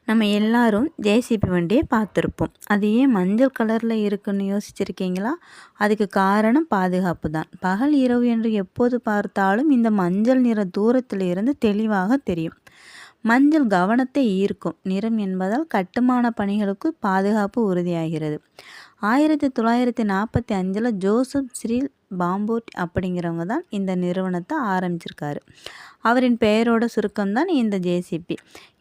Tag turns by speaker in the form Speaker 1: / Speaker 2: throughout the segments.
Speaker 1: நம்ம எல்லாரும் ஜேசிபி வண்டியை பார்த்துருப்போம். அது ஏன் மஞ்சள் கலரில் இருக்குன்னு யோசிச்சிருக்கீங்களா? அதுக்கு காரணம் பாதுகாப்பு தான். பகல் இரவு என்று எப்போது பார்த்தாலும் இந்த மஞ்சள் நிற தூரத்தில் இருந்து தெளிவாக தெரியும். மஞ்சள் கவனத்தை ஈர்க்கும் நிறம் என்பதால் கட்டுமான பணிகளுக்கு பாதுகாப்பு உறுதியாகிறது. 1945 ஜோசப் சிரில் பாம்போட் அப்படிங்கிறவங்க தான் இந்த நிறுவனத்தை ஆரம்பிச்சிருக்காரு. அவரின் பெயரோட சுருக்கம்தான் இந்த ஜேசிபி.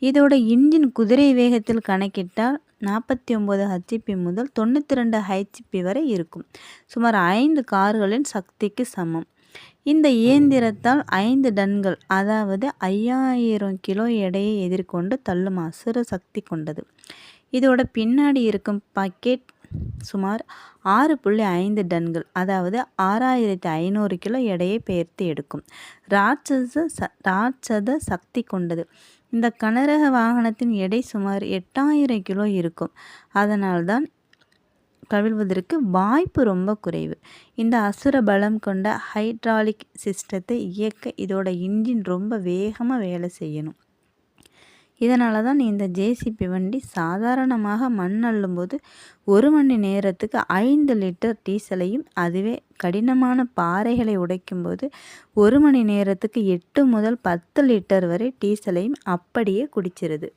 Speaker 1: இதோட இன்ஜின் குதிரை வேகத்தில் கணக்கிட்டால் 49 ஹெச்பி முதல் 92 ஹெச்பி வரை இருக்கும். சுமார் 5 கார்களின் சக்திக்கு சமம். இந்த இயந்திரத்தால் 5 டன்கள் அதாவது 5000 கிலோ எடையை எதிர்கொண்டு தள்ளும் அசுர சக்தி கொண்டது. இதோட பின்னாடி இருக்கும் பக்கெட் சுமார் 6.5 டன்கள் அதாவது 6500 கிலோ எடையை பெயர்த்து எடுக்கும் ராட்சத சக்தி கொண்டது. இந்த கனரக வாகனத்தின் எடை சுமார் 8000 கிலோ இருக்கும். அதனால்தான் கவிழ்வதற்கு வாய்ப்பு ரொம்ப குறைவு. இந்த அசுர பலம் கொண்ட ஹைட்ராலிக் சிஸ்டத்தை இயக்க இதோட இன்ஜின் ரொம்ப வேகமாக வேலை செய்யணும். இதனால தான் இந்த ஜேசிபி வண்டி சாதாரணமாக மண் அள்ளும்போது 1 மணி நேரத்துக்கு 5 லிட்டர் டீசலையும், அதுவே கடினமான பாறைகளை உடைக்கும்போது 1 மணி நேரத்துக்கு 8 முதல் 10 லிட்டர் வரை டீசலையும் அப்படியே குடிச்சிருது.